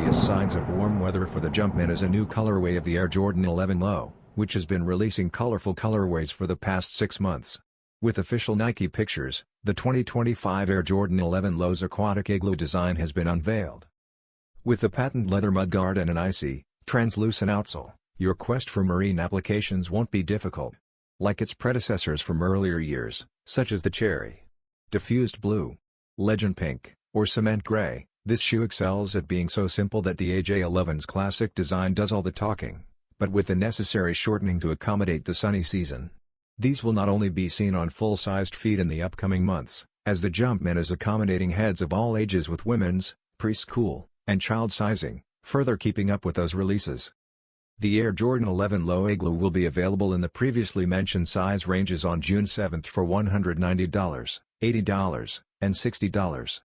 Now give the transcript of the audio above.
obvious signs of warm weather for the Jumpman is a new colorway of the Air Jordan 11 Low, which has been releasing colorful colorways for the past 6 months. With official Nike pictures, the 2025 Air Jordan 11 Low's aquatic Igloo design has been unveiled. With the patent leather mudguard and an icy, translucent outsole, your quest for marine applications won't be difficult. Like its predecessors from earlier years, such as the Cherry, Diffused Blue, Legend Pink, or Cement Gray, this shoe excels at being so simple that the AJ11's classic design does all the talking, but with the necessary shortening to accommodate the sunny season. These will not only be seen on full-sized feet in the upcoming months, as the Jumpman is accommodating heads of all ages with women's, preschool, and child sizing, further keeping up with those releases. The Air Jordan 11 Low Igloo will be available in the previously mentioned size ranges on June 7 for $190, $80, and $60.